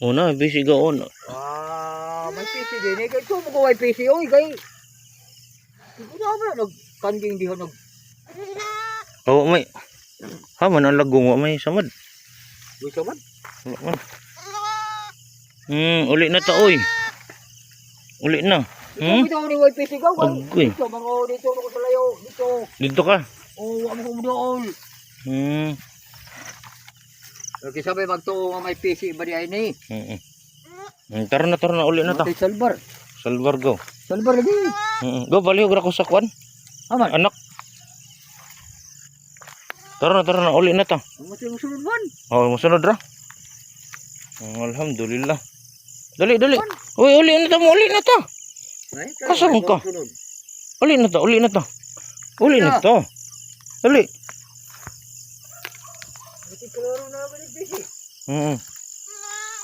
Una, busy gaon. May PC din. Eh, ito mo kaway PC. Oy, kay. Ito na ba? Nagkanjing di ho nag... Oh, may. Ha, man ang lagong wa may samad. Uy, saman. Wala man. Uli na ta oy. Uli na. Ito mo ni PC gaw. Agoy. Dito, mga dito ako sa layo. Dito. Dito ka. Oh, ano ko mo doon? Okay, sabi magtuo nga may PC ba di ay ni? Tara na uli na ta. Matay salbar. Salvar go. Salbar lagi. Go baliw gra ko sa kwan. Aman. Anak. Tara na uli na ta. Matay musulod man. Oh, musunod ra. Alhamdulillah. Dali. Uy, uli na ta, uli na ta. Kasang ka? Uli na ta. Uli na ta. Dali. Ito klaro na ba ni PC?